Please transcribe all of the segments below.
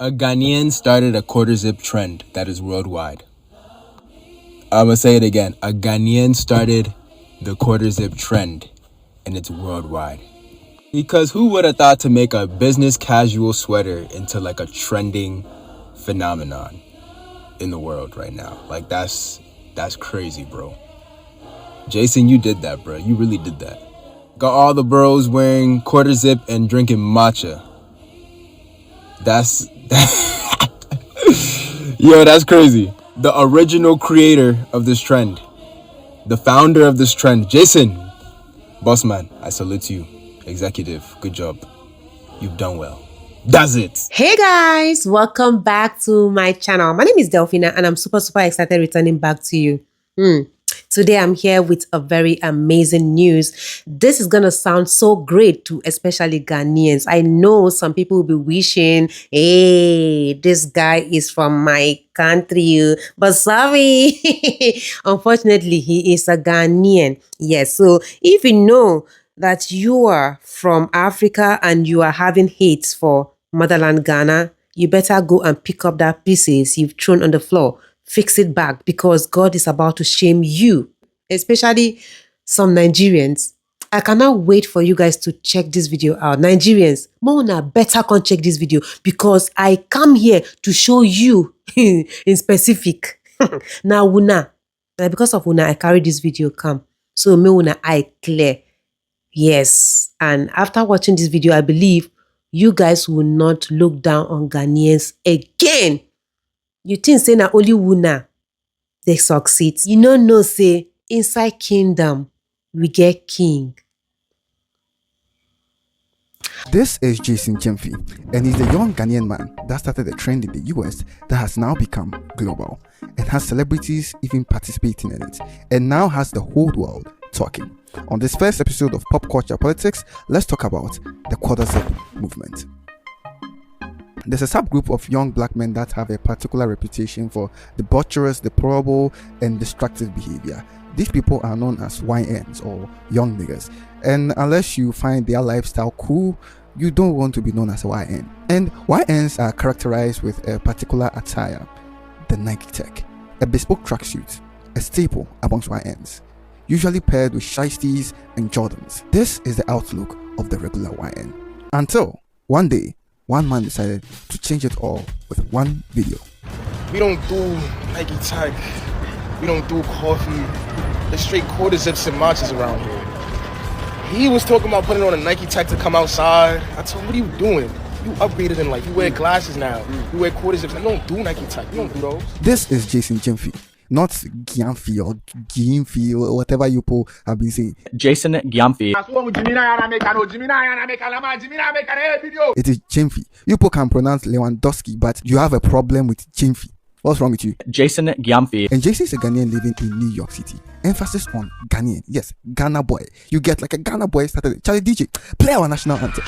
A Ghanaian started a quarter zip trend that is worldwide. I'm gonna say it again. A Ghanaian started the quarter zip trend and it's worldwide. Because who would have thought to make a business casual sweater into like a trending phenomenon in the world right now? Like that's crazy, bro. Jason, you did that, bro. You really did that. Got all the bros wearing quarter zip and drinking matcha. Yo, that's crazy. The original creator of this trend, the founder of this trend, Jason, boss man, I salute you. Executive, good job. You've done well. That's it. Hey guys, welcome back to my channel. My name is Delphina and I'm super excited returning back to you. Today I'm here with a very amazing news. This is gonna sound so great to especially Ghanaians. I know some people will be wishing, hey, this guy is from my country, but sorry, unfortunately he is a Ghanaian. Yes, so if you know that you are from Africa and you are having hate for motherland Ghana, you better go and pick up that pieces you've thrown on the floor. Fix it back because God is about to shame you, especially some Nigerians. I cannot wait for you guys to check this video out. Nigerians, Mona better come check this video because I come here to show you in specific. Now, Una, because of Una, I carry this video come. So, me Una, I clear. Yes. And after watching this video, I believe you guys will not look down on Ghanaians again. You think say na only Una they succeed. You know say inside kingdom we get king. This is Jason Jemfi, and he's the young Ghanaian man that started a trend in the US that has now become global and has celebrities even participating in it, and now has the whole world talking. On this first episode of Pop Culture Politics, let's talk about the quarter zip movement. There's a subgroup of young black men that have a particular reputation for debaucherous, deplorable, and destructive behavior. These people are known as YNs or young niggas, and unless you find their lifestyle cool, you don't want to be known as a YN. And YNs are characterized with a particular attire, the Nike Tech, a bespoke tracksuit, a staple amongst YNs, usually paired with shiesties and Jordans. This is the outlook of the regular YN. Until one day, one man decided to change it all with one video. We don't do Nike Tech. We don't do coffee. There's straight quarter zips and matches around here. He was talking about putting on a Nike Tech to come outside. I told him, what are you doing? You upgraded in life. You wear glasses now. You wear quarter zips. I don't do Nike Tech. You don't do those. This is Jason Jemfi, not Gyamfi or Gyamfi or whatever you people have been saying. Jason Gyamfi. It is Jemfi. You people can pronounce Lewandowski, but you have a problem with Jemfi. What's wrong with you? Jason Gyamfi. And Jason is a Ghanaian living in New York City. Emphasis on Ghanaian. Yes, Ghana boy. You get like a Ghana boy started. Charlie DJ, play our national anthem.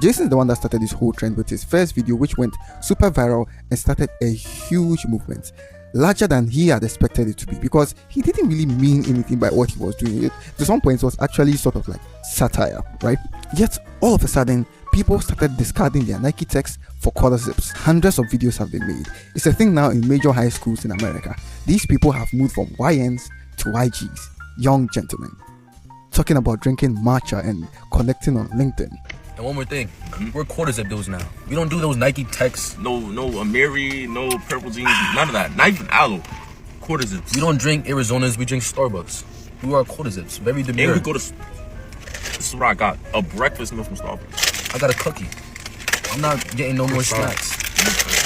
Jason is the one that started this whole trend with his first video, which went super viral and started a huge movement, larger than he had expected it to be, because he didn't really mean anything by what he was doing. To some points, it was actually sort of like satire, right? Yet all of a sudden, people started discarding their Nike Techs for quarter zips. Hundreds of videos have been made. It's a thing now in major high schools in America. These people have moved from YNs to YGs, young gentlemen, talking about drinking matcha and connecting on LinkedIn. And one more thing, we're quarter zip dudes now. We don't do those Nike Techs. No Amiri, no purple jeans, none of that. Not even aloe. Quarter zips. We don't drink Arizonas, we drink Starbucks. We are quarter zips, very demure. And we go to, this is what I got, a breakfast meal from Starbucks. I got a cookie. I'm not getting no more snacks.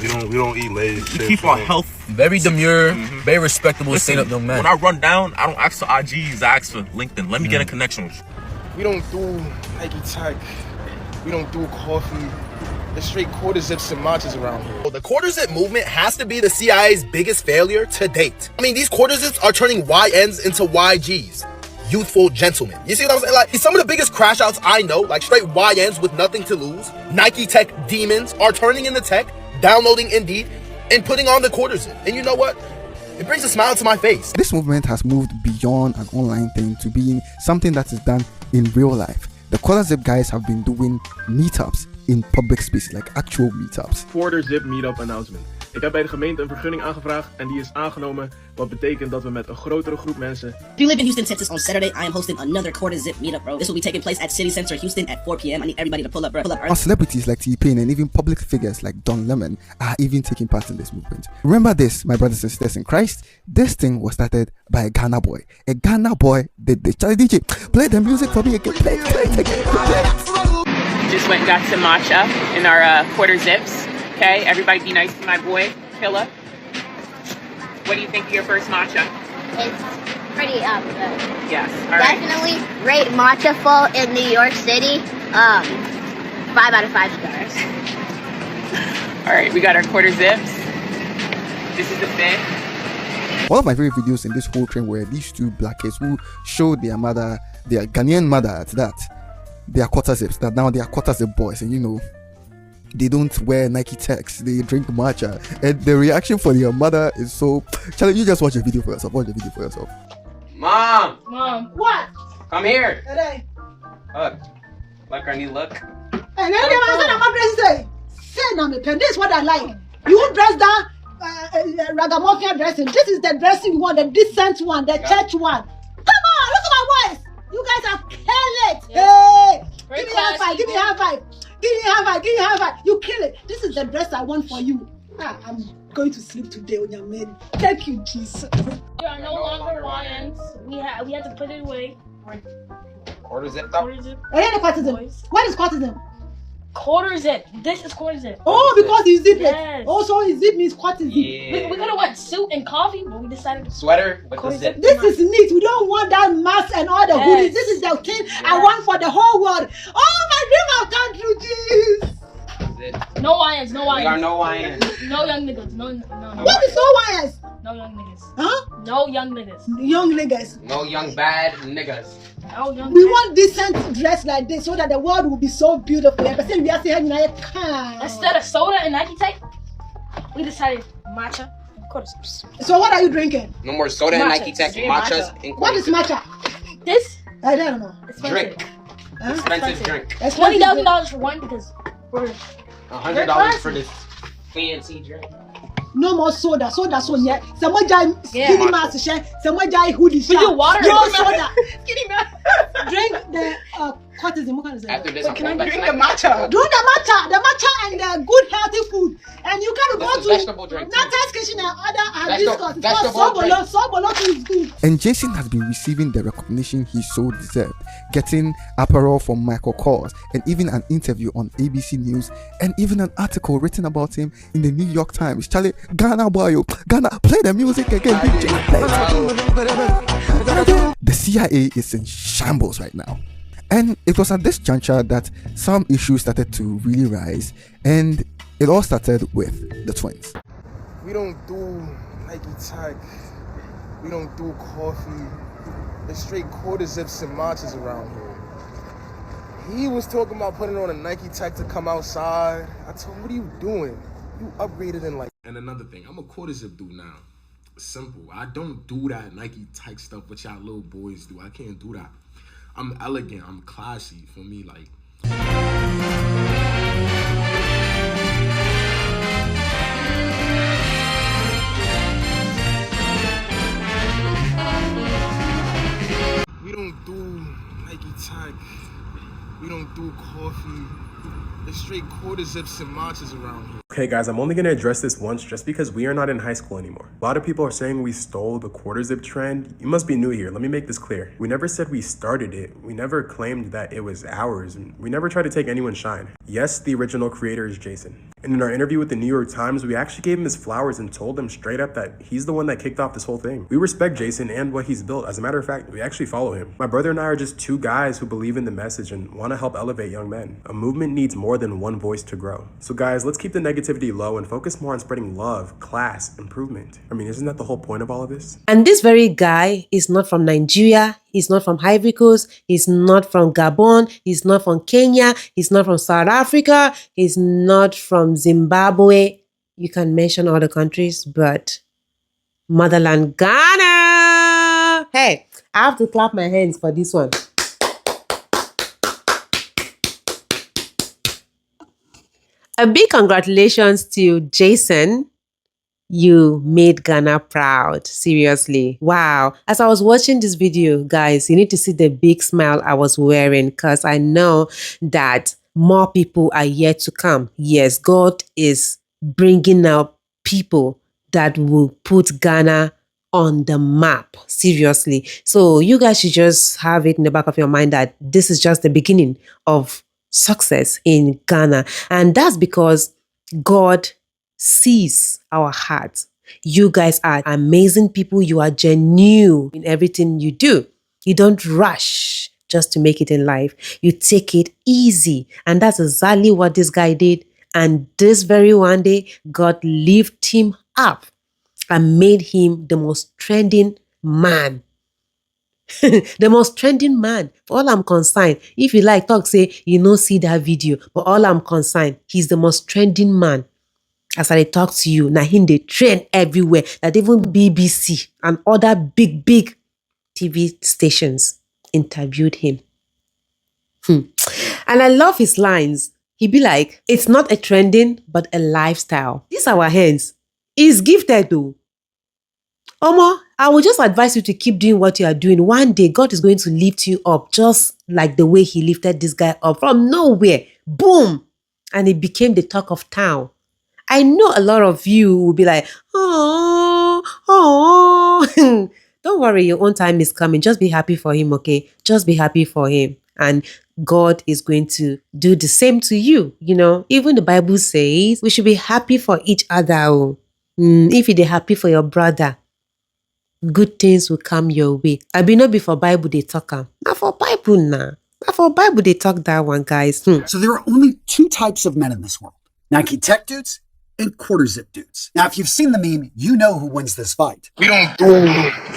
We don't eat Lay's. We keep our health. Very demure, very respectable, stand-up young man. When I run down, I don't ask for IGs, I ask for LinkedIn. Let me get a connection with you. We don't do Nike Tech. We don't do coffee. There's straight quarter zips and matches around here. The quarter zip movement has to be the CIA's biggest failure to date. I mean, these quarter zips are turning YNs into YGs. Youthful gentlemen. You see what I'm saying? Like, some of the biggest crash outs I know, like straight YNs with nothing to lose, Nike Tech demons, are turning into tech, downloading Indeed, and putting on the quarter zip. And you know what? It brings a smile to my face. This movement has moved beyond an online thing to being something that is done in real life. The quarter zip guys have been doing meetups in public spaces, like actual meetups. Quarter Zip Meetup Announcement. Ik heb bij de gemeente een vergunning aangevraagd en die is aangenomen. Wat betekent dat we met een grotere groep mensen... If you live in Houston, Texas, on Saturday, I am hosting another Quarter Zip meetup, bro. This will be taking place at City Center Houston at 4 p.m. I need everybody to pull up, bro. Pull up. Our celebrities like T-Pain and even public figures like Don Lemon are even taking part in this movement. Remember this, my brothers and sisters in Christ? This thing was started by a Ghana boy. A Ghana boy did this. Charlie DJ, play the music for me again. Play it again. Just went and got some matcha in our quarter zips. Okay, everybody be nice to my boy, Philip. What do you think of your first matcha? It's pretty good. Yes, all right. Definitely rate matcha full in New York City. 5 out of 5 stars. All right, we got our quarter zips. This is the fit. One of my favorite videos in this whole trend were these two black kids who showed their mother, their Ghanaian mother at that, their quarter zips, that now they are quarter zip boys, and you know, they don't wear Nike Techs, they drink matcha, and the reaction for their mother is so... Charlie, you just watch the video for yourself. Watch the video for yourself. Mom, What? come here. Hey. Look, like our new look. And then I'm say, now, this is what I like. You dress that ragamuffin dressing. This is the dressing one, the decent one, the church one. Come on, look at my voice. You guys are killing it. Hey, give me a high five. Give me a high five. Give me a high five. Give me a high five. You kill it. This is the dress I want for you. I'm going to sleep today on your men. Thank you, Jesus. We are no longer Lions. We had to put it away. Quarter zip though? Quarter zip. What is quartism? Quarter zip. This is quarter zip. Oh, because you zip Yes. it. Also, you zip means quartism. Yeah. We could have went suit and coffee, but we decided to Sweater with the zip. This is neat. We don't want that mask and all the hoodies. This is the thing I want for the whole world. Oh, my dream have come true, jeez. No Lions. No Lions. We are no Lions. No young niggas. No. What is so wires? No young niggas. Huh? No young niggas. Young niggas. No young bad niggas. No young We want decent dress like this so that the world will be so beautiful. Instead of soda and Nike Tech, we decided matcha and quarter zips. So what are you drinking? No more soda and Matcha. Nike Tech. Yeah, Matchas matcha. and What is matcha? This I don't know. drink. Huh? Expensive drink. $20,000 for one because we're $100 for this fancy drink. No more soda. Soda, so yeah. Someone jai skinny mask share. Someone jai hoodie share. do water. No soda. skinny man. Drink the quartism. What kind of After this, Wait, can I going back drink to the Nike matcha? Tech. Drink the matcha and the good healthy food. And you can This go is to vegetable drink, too. Natas Kitchen and other Vegetable- hibiscus. vegetable drink. Sobolo is good. And Jason has been receiving the recognition he so deserved, getting apparel from Michael Kors, and even an interview on ABC News, and even an article written about him in the New York Times. Charlie, Ghana boy, Ghana, play the music again. DJ. The CIA is in shambles right now. And it was at this juncture that some issues started to really rise, and it all started with the twins. We don't do Nike Tech. We don't do coffee. There's straight quarter zips and matchas around here. He was talking about putting on a Nike Tech to come outside. I told him, what are you doing? You upgraded in like... And another thing, I'm a quarter zip dude now. Simple. I don't do that Nike Tech stuff what y'all little boys do. I can't do that. I'm elegant. I'm classy. For me, like... We don't do Nike Tech. We don't do coffee. There's straight quarter zips and matchas around here. Okay guys, I'm only going to address this once just because we are not in high school anymore. A lot of people are saying we stole the quarter zip trend. You must be new here. Let me make this clear. We never said we started it. We never claimed that it was ours. And we never tried to take anyone's shine. Yes, the original creator is Jason. And in our interview with the New York Times, we actually gave him his flowers and told him straight up that he's the one that kicked off this whole thing. We respect Jason and what he's built. As a matter of fact, we actually follow him. My brother and I are just two guys who believe in the message and want to help elevate young men. A movement needs more than one voice to grow. So guys, let's keep the negativity low and focus more on spreading love, class, improvement. I mean, isn't that the whole point of all of this? And this very guy is not from Nigeria. He's not from Ivory Coast. He's not from Gabon. He's not from Kenya. He's not from South Africa. He's not from Zimbabwe. You can mention other countries, but motherland Ghana. Hey, I have to clap my hands for this one. A big congratulations to Jason. You made Ghana proud. Seriously. Wow. As I was watching this video, guys, you need to see the big smile I was wearing because I know that more people are yet to come. Yes, God is bringing out people that will put Ghana on the map. Seriously. So you guys should just have it in the back of your mind that this is just the beginning of success in Ghana. And that's because God sees our hearts. You guys are amazing people. You are genuine in everything you do. You don't rush just to make it in life. You take it easy. And that's exactly what this guy did. And this very one day, God lifted him up and made him the most trending man. The most trending man. For all I'm concerned, if you like talk, say, you know, see that video. But all I'm concerned, he's the most trending man. As I talk to you, now him they trend everywhere. That even BBC and other big TV stations interviewed him. And I love his lines. He be like, it's not a trending, but a lifestyle. These are our hands. He's gifted though. Omo, I will just advise you to keep doing what you are doing. One day, God is going to lift you up just like the way he lifted this guy up from nowhere. Boom! And he became the talk of town. I know a lot of you will be like, oh. Don't worry, your own time is coming. Just be happy for him, okay? Just be happy for him. And God is going to do the same to you. You know, even the Bible says we should be happy for each other. If you're happy for your brother, good things will come your way. I be not before Bible they talk. Not for Bible now. Not for Bible they talk that one, guys. So there are only two types of men in this world. Nike Tech dudes and quarter zip dudes. Now, if you've seen the meme, you know who wins this fight. We don't do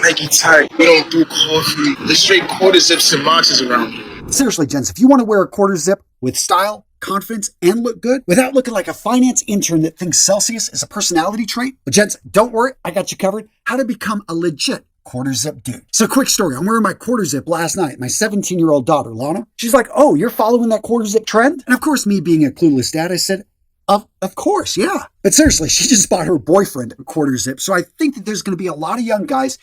Nike Tech. We don't do coffee. The straight quarter zips and marches around here. Seriously, gents, if you want to wear a quarter zip with style, confidence, and look good without looking like a finance intern that thinks Celsius is a personality trait, well, gents, don't worry, I got you covered. How to become a legit quarter zip dude. So quick story, I'm wearing my quarter zip last night. My 17-year-old daughter, Lana, she's like, oh, you're following that quarter zip trend? And of course, me being a clueless dad, I said, Of course, yeah. But seriously, she just bought her boyfriend a quarter zip. So I think that there's going to be a lot of young guys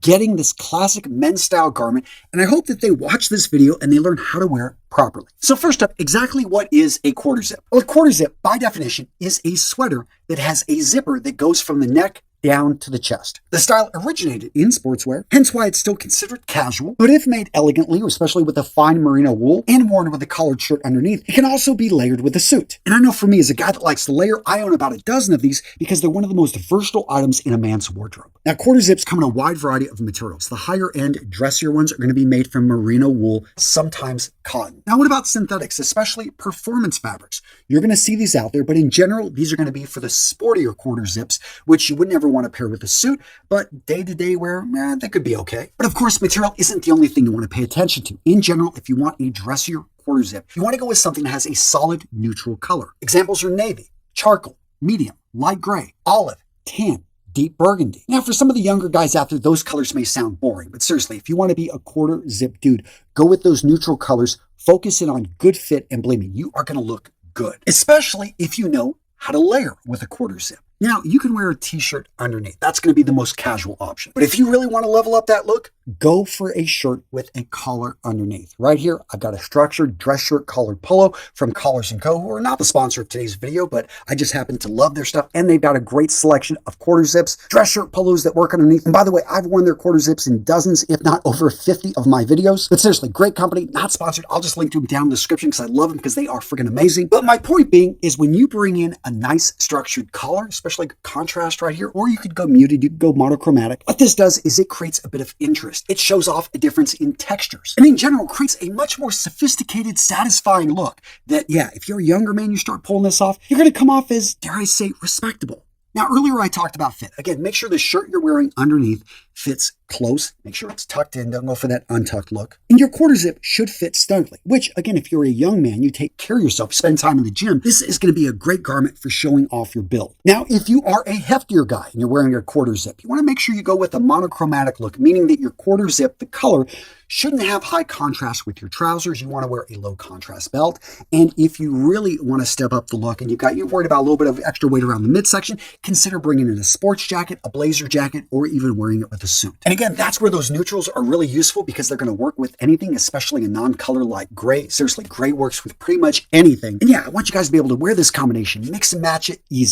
getting this classic men's style garment. And I hope that they watch this video and they learn how to wear it properly. So first up, exactly what is a quarter zip? Well, a quarter zip, by definition, is a sweater that has a zipper that goes from the neck down to the chest. The style originated in sportswear, hence why it's still considered casual, but if made elegantly, especially with a fine merino wool and worn with a collared shirt underneath, it can also be layered with a suit. And I know for me, as a guy that likes to layer, I own about a dozen of these because they're one of the most versatile items in a man's wardrobe. Now, quarter zips come in a wide variety of materials. The higher end, dressier ones are going to be made from merino wool, sometimes cotton. Now, what about synthetics, especially performance fabrics? You're going to see these out there, but in general, these are going to be for the sportier quarter zips, which you would never want to pair with a suit, but day-to-day wear, they could be okay. But of course, material isn't the only thing you want to pay attention to. In general, if you want a dressier quarter zip, you want to go with something that has a solid neutral color. Examples are navy, charcoal, medium, light gray, olive, tan, deep burgundy. Now, for some of the younger guys out there, those colors may sound boring, but seriously, if you want to be a quarter zip dude, go with those neutral colors, focus in on good fit, and believe me, you are going to look good, especially if you know how to layer with a quarter zip. Now, you can wear a t-shirt underneath. That's going to be the most casual option. But if you really want to level up that look, go for a shirt with a collar underneath. Right here, I've got a structured dress shirt collared polo from Collars & Co., who are not the sponsor of today's video, but I just happen to love their stuff, and they've got a great selection of quarter zips, dress shirt polos that work underneath. And by the way, I've worn their quarter zips in dozens, if not over 50 of my videos. But seriously, great company, not sponsored. I'll just link to them down in the description because I love them because they are freaking amazing. But my point being is when you bring in a nice structured collar, especially contrast right here, or you could go muted, you could go monochromatic. What this does is it creates a bit of interest. It shows off a difference in textures, and in general creates a much more sophisticated, satisfying look that, yeah, if you're a younger man, you start pulling this off, you're going to come off as, dare I say, respectable. Now, earlier I talked about fit. Again, make sure the shirt you're wearing underneath fits close. Make sure it's tucked in. Don't go for that untucked look. And your quarter zip should fit snugly, which, again, if you're a young man, you take care of yourself, spend time in the gym, this is going to be a great garment for showing off your build. Now, if you are a heftier guy and you're wearing your quarter zip, you want to make sure you go with a monochromatic look, meaning that your quarter zip, the color, shouldn't have high contrast with your trousers. You want to wear a low contrast belt. And if you really want to step up the look and you're worried about a little bit of extra weight around the midsection, consider bringing in a sports jacket, a blazer jacket, or even wearing it with a suit. And again, that's where those neutrals are really useful because they're going to work with anything, especially a non-color like gray. Seriously, gray works with pretty much anything. And yeah, I want you guys to be able to wear this combination, mix and match it easy.